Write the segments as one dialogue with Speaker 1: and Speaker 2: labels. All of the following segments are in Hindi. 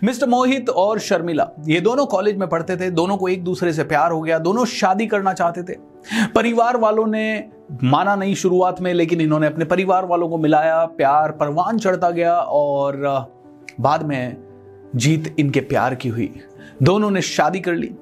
Speaker 1: मिस्टर मोहित और शर्मिला ये दोनों कॉलेज में पढ़ते थे। दोनों को एक दूसरे से प्यार हो गया। दोनों शादी करना चाहते थे। परिवार वालों ने माना नहीं शुरुआत में, लेकिन इन्होंने अपने परिवार वालों को मिलाया। प्यार परवान चढ़ता गया और बाद में जीत इनके प्यार की हुई। दोनों ने शादी कर ली।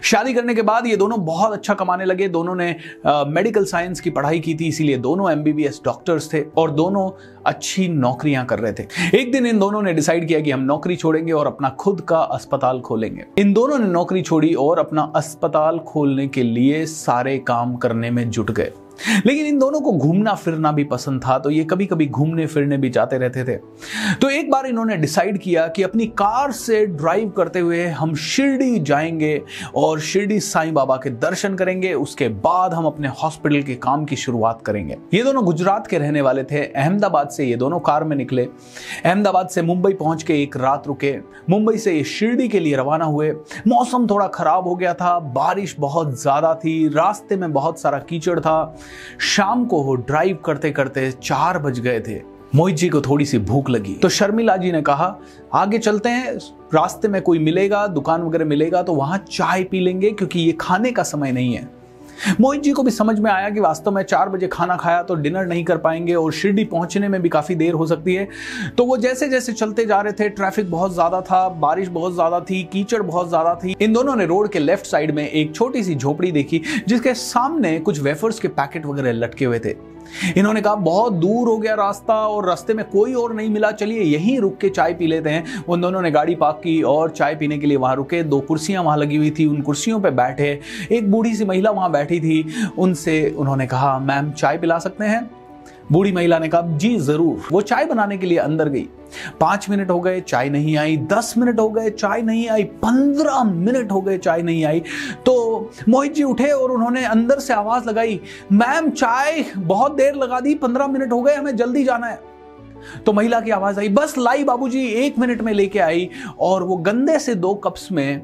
Speaker 1: शादी करने के बाद ये दोनों बहुत अच्छा कमाने लगे। दोनों ने मेडिकल साइंस की पढ़ाई की थी, इसीलिए दोनों एमबीबीएस डॉक्टर्स थे और दोनों अच्छी नौकरियां कर रहे थे। एक दिन इन दोनों ने डिसाइड किया कि हम नौकरी छोड़ेंगे और अपना खुद का अस्पताल खोलेंगे। इन दोनों ने नौकरी छोड़ी और अपना अस्पताल खोलने के लिए सारे काम करने में जुट गए। लेकिन इन दोनों को घूमना फिरना भी पसंद था, तो ये कभी कभी घूमने फिरने भी जाते रहते थे। तो एक बार इन्होंने डिसाइड किया कि अपनी कार से ड्राइव करते हुए हम शिरडी जाएंगे और शिरडी साईं बाबा के दर्शन करेंगे। उसके बाद हम अपने हॉस्पिटल के काम की शुरुआत करेंगे। ये दोनों गुजरात के रहने वाले थे। अहमदाबाद से ये दोनों कार में निकले। अहमदाबाद से मुंबई पहुंच के एक रात रुके। मुंबई से ये शिरडी के लिए रवाना हुए। मौसम थोड़ा खराब हो गया था, बारिश बहुत ज्यादा थी, रास्ते में बहुत सारा कीचड़ था। शाम को ड्राइव करते करते 4 बज गए थे। मोहित जी को थोड़ी सी भूख लगी, तो शर्मिला जी ने कहा आगे चलते हैं, रास्ते में कोई मिलेगा, दुकान वगैरह मिलेगा तो वहां चाय पी लेंगे, क्योंकि ये खाने का समय नहीं है। मोहित जी को भी समझ में आया कि वास्तव में 4 बजे खाना खाया तो डिनर नहीं कर पाएंगे और शिरडी पहुंचने में भी काफी देर हो सकती है। तो वो जैसे जैसे चलते जा रहे थे, ट्रैफिक बहुत ज्यादा था, बारिश बहुत ज्यादा थी, कीचड़ बहुत ज्यादा थी। इन दोनों ने रोड के लेफ्ट साइड में एक छोटी सी झोपड़ी देखी, जिसके सामने कुछ वेफर्स के पैकेट वगैरह लटके हुए थे। इन्होंने कहा बहुत दूर हो गया रास्ता और रास्ते में कोई और नहीं मिला, चलिए यहीं रुक के चाय पी लेते हैं। उन दोनों ने गाड़ी पार्क की और चाय पीने के लिए वहां रुके। 2 कुर्सियां वहां लगी हुई थी, उन कुर्सियों पे बैठे। एक बूढ़ी सी महिला वहां बैठी थी। उनसे उन्होंने कहा मैम चाय पिला सकते हैं? बूढ़ी महिला ने कहा जी जरूर। वो चाय बनाने के लिए अंदर गई। 5 मिनट हो गए, चाय नहीं आई। 10 मिनट हो गए, चाय नहीं आई। 15 मिनट हो गए, चाय नहीं आई। तो मोहित जी उठे और उन्होंने अंदर से आवाज लगाई, मैम चाय बहुत देर लगा दी, 15 मिनट हो गए, हमें जल्दी जाना है। तो महिला की आवाज आई, बस लाई बाबूजी, 1 मिनट में लेके आई। और वो गंदे से 2 कप्स में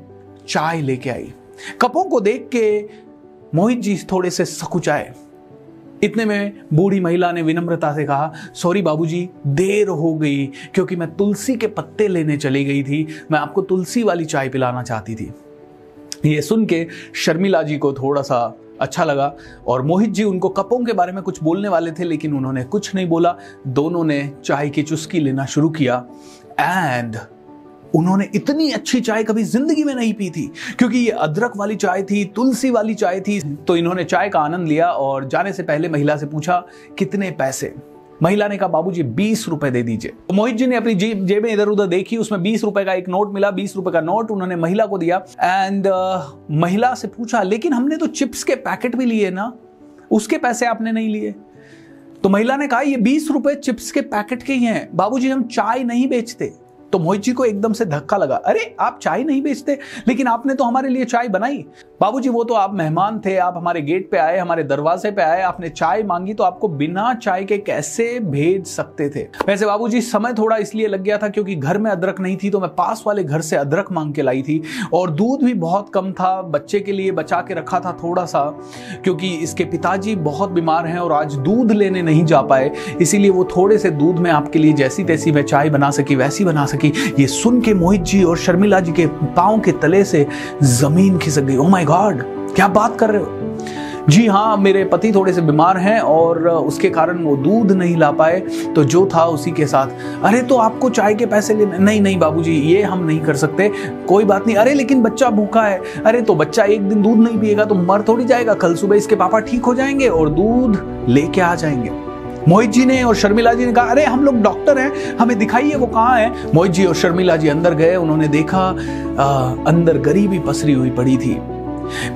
Speaker 1: चाय लेके आई। कपों को देख के मोहित जी थोड़े से सकुचाए। इतने में बूढ़ी महिला ने विनम्रता से कहा, सॉरी बाबूजी, देर हो गई, क्योंकि मैं तुलसी के पत्ते लेने चली गई थी। मैं आपको तुलसी वाली चाय पिलाना चाहती थी। ये सुन के शर्मिला जी को थोड़ा सा अच्छा लगा और मोहित जी उनको कपों के बारे में कुछ बोलने वाले थे, लेकिन उन्होंने कुछ नहीं बोला। दोनों ने चाय की चुस्की लेना शुरू किया एंड उन्होंने इतनी अच्छी चाय कभी जिंदगी में नहीं पी थी, क्योंकि ये अदरक वाली चाय थी, तुलसी वाली चाय थी। तो इन्होंने चाय का आनंद लिया और जाने से पहले महिला से पूछा कितने पैसे। महिला ने कहा बाबूजी 20 रुपए दे दीजिए। तो मोहित जी ने अपनी जेबें इधर उधर देखी, उसमें 20 रुपए का एक नोट मिला। 20 रुपए का नोट उन्होंने महिला को दिया एंड महिला से पूछा लेकिन हमने तो चिप्स के पैकेट भी लिए ना, उसके पैसे आपने नहीं लिए? तो महिला ने कहा ये 20 रुपए चिप्स के पैकेट के ही हैं बाबूजी, हम चाय नहीं बेचते। तो मोहित जी को एकदम से धक्का लगा, अरे आप चाय नहीं बेचते, लेकिन आपने तो हमारे लिए चाय बनाई। बाबूजी वो तो आप मेहमान थे, आप हमारे गेट पे आए, हमारे दरवाजे पे आए, आपने चाय मांगी तो आपको बिना चाय के कैसे भेज सकते थे? वैसे बाबूजी समय थोड़ा इसलिए लग गया था क्योंकि घर में अदरक नहीं थी, तो मैं पास वाले घर से अदरक मांग के लाई थी और दूध भी बहुत कम था, बच्चे के लिए बचा के रखा था थोड़ा सा, क्योंकि इसके पिताजी बहुत बीमार हैं और आज दूध लेने नहीं जा पाए, इसीलिए वो थोड़े से दूध में आपके लिए जैसी तैसी मैं चाय बना सकी वैसी बना सकी। ये सुन के मोहित जी और शर्मिला जी के पांव के तले से जमीन खिसक गई। ओह माय गॉड, क्या बात कर रहे हो? जी हाँ, मेरे पति थोड़े से बीमार हैं और उसके कारण वो दूध नहीं ला पाए, तो जो था उसी के साथ। अरे तो आपको चाय के पैसे लेने? नहीं बाबूजी, ये हम नहीं कर सकते, कोई बात नहीं। अरे लेकिन बच्चा भूखा है। अरे तो बच्चा एक दिन दूध नहीं पिएगा तो मर थोड़ी जाएगा, कल सुबह इसके पापा ठीक हो जाएंगे और दूध लेके आ जाएंगे। मोहित जी ने और शर्मिला जी ने कहा अरे हम लोग डॉक्टर हैं, हमें दिखाइए वो कहाँ है। मोहित जी और शर्मिला जी अंदर गए। उन्होंने देखा अंदर गरीबी पसरी हुई पड़ी थी।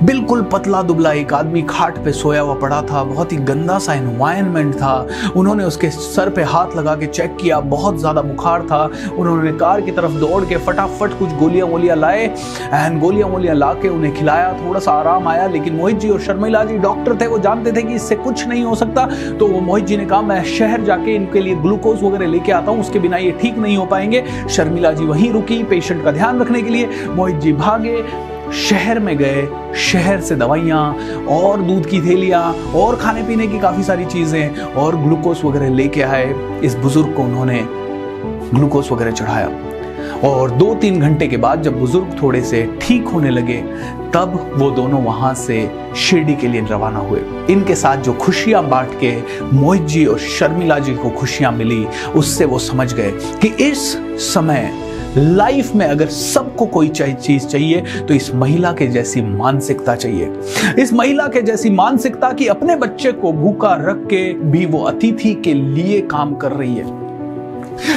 Speaker 1: बिल्कुल पतला दुबला एक आदमी खाट पे सोया हुआ पड़ा था। बहुत ही गंदा सा एनवायरनमेंट था। उन्होंने उसके सर पे हाथ लगा के चेक किया, बहुत ज्यादा बुखार था। उन्होंने कार की तरफ दौड़ के फटाफट कुछ गोलियां वोलियां लाए एंड गोलियां वोलियां ला के उन्हें खिलाया। थोड़ा सा आराम आया, लेकिन मोहित जी और शर्मिला जी डॉक्टर थे, वो जानते थे कि इससे कुछ नहीं हो सकता। तो वो मोहित जी ने कहा मैं शहर जाके इनके लिए ग्लूकोज वगैरह लेके आता हूँ, उसके बिना ये ठीक नहीं हो पाएंगे। शर्मिला जी वहीं रुकी पेशेंट का ध्यान रखने के लिए। मोहित जी भागे, शहर में गए, शहर से दवाइयाँ और दूध की थैलियाँ और खाने पीने की काफ़ी सारी चीज़ें और ग्लूकोज वगैरह लेके आए। इस बुजुर्ग को उन्होंने ग्लूकोज वगैरह चढ़ाया। और 2-3 घंटे के बाद जब बुजुर्ग थोड़े से ठीक होने लगे, तब वो दोनों वहां से शिरडी के लिए रवाना हुए। इनके साथ जो खुशियां बांट के मोहित जी और शर्मिला जी को खुशियां मिली, उससे वो समझ गए कि इस समय लाइफ में अगर सबको कोई चीज चाहिए तो इस महिला के जैसी मानसिकता चाहिए। इस महिला के जैसी मानसिकता कि अपने बच्चे को भूखा रख के भी वो अतिथि के लिए काम कर रही है।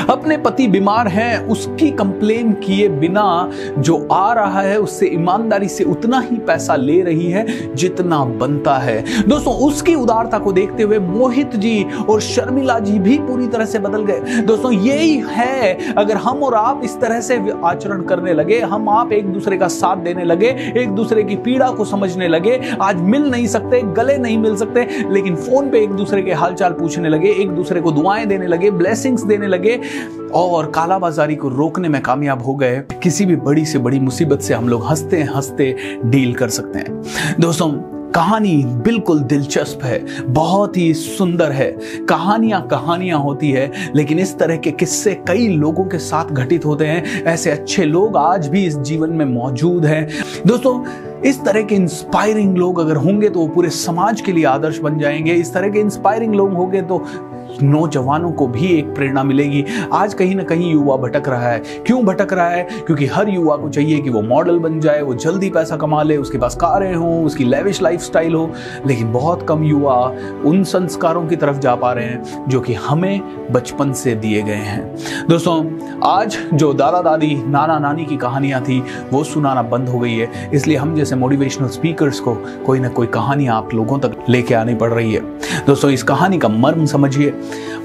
Speaker 1: अपने पति बीमार हैं, उसकी कंप्लेन किए बिना जो आ रहा है उससे ईमानदारी से उतना ही पैसा ले रही है जितना बनता है। दोस्तों, उसकी उदारता को देखते हुए मोहित जी और शर्मिला जी भी पूरी तरह से बदल गए। दोस्तों, यही है, अगर हम और आप इस तरह से आचरण करने लगे, हम आप एक दूसरे का साथ देने लगे, एक दूसरे की पीड़ा को समझने लगे, आज मिल नहीं सकते, गले नहीं मिल सकते, लेकिन फोन पे एक दूसरे के हालचाल पूछने लगे, एक दूसरे को दुआएं देने लगे, ब्लेसिंग्स देने लगे और कालाबाजारी को रोकने में कामयाब हो गए, किसी भी बड़ी से बड़ी मुसीबत से हम लोग हंसते हंसते डील कर सकते हैं। दोस्तों, कहानी बिल्कुल दिलचस्प है, बहुत ही सुंदर है। कहानियां होती है, लेकिन इस तरह के किस्से कई लोगों के साथ घटित होते हैं। ऐसे अच्छे लोग आज भी इस जीवन में मौजूद हैं। दोस्तों, इस तरह के इंस्पायरिंग लोग अगर होंगे तो वो पूरे समाज के लिए आदर्श बन जाएंगे। इस तरह के इंस्पायरिंग लोग होंगे तो नौजवानों को भी एक प्रेरणा मिलेगी। आज कहीं ना कहीं युवा भटक रहा है। क्यों भटक रहा है? क्योंकि हर युवा को चाहिए कि वो मॉडल बन जाए, वो जल्दी पैसा कमा ले, उसके पास कारें हों, उसकी लेविश लाइफस्टाइल हो, लेकिन बहुत कम युवा उन संस्कारों की तरफ जा पा रहे हैं जो कि हमें बचपन से दिए गए हैं। दोस्तों, आज जो दादा दादी नाना नानी की कहानियां थी वो सुनाना बंद हो गई है, इसलिए हम जैसे मोटिवेशनल स्पीकर्स को कोई ना कोई कहानी आप लोगों तक लेके आनी पड़ रही है। दोस्तों, इस कहानी का मर्म समझिए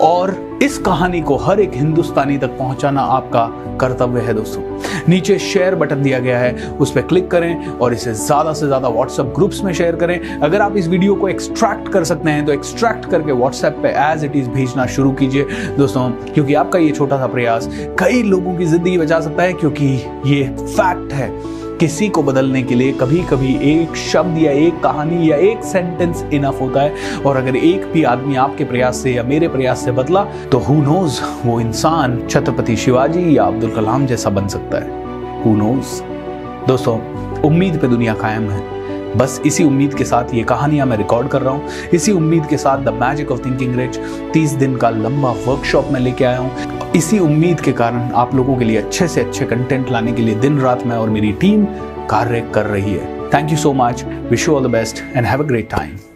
Speaker 1: और इस कहानी को हर एक हिंदुस्तानी तक पहुंचाना आपका कर्तव्य है। दोस्तों, नीचे शेयर बटन दिया गया है, उस पर क्लिक करें और इसे ज्यादा से ज्यादा व्हाट्सएप ग्रुप्स में शेयर करें। अगर आप इस वीडियो को एक्सट्रैक्ट कर सकते हैं तो एक्सट्रैक्ट करके व्हाट्सएप पे एज इट इज भेजना शुरू कीजिए। दोस्तों, क्योंकि आपका ये छोटा सा प्रयास कई लोगों की जिंदगी बचा सकता है, क्योंकि ये फैक्ट है, किसी को बदलने के लिए कभी कभी एक शब्द या एक कहानी या एक सेंटेंस इनफ होता है। और अगर एक भी आदमी आपके प्रयास से या मेरे प्रयास से बदला तो हु नोज, वो इंसान छत्रपति शिवाजी या अब्दुल कलाम जैसा बन सकता है। Who knows. दोस्तों, उम्मीद पे दुनिया कायम है। बस इसी उम्मीद के साथ ये कहानियां मैं रिकॉर्ड कर रहा हूँ। इसी उम्मीद के साथ the magic of thinking rich 30 दिन का लंबा वर्कशॉप में लेके आया हूँ। इसी उम्मीद के कारण आप लोगों के लिए अच्छे से अच्छे कंटेंट लाने के लिए दिन रात मैं और मेरी टीम कार्य कर रही है। Thank you so much. Wish you all the best and have a great time.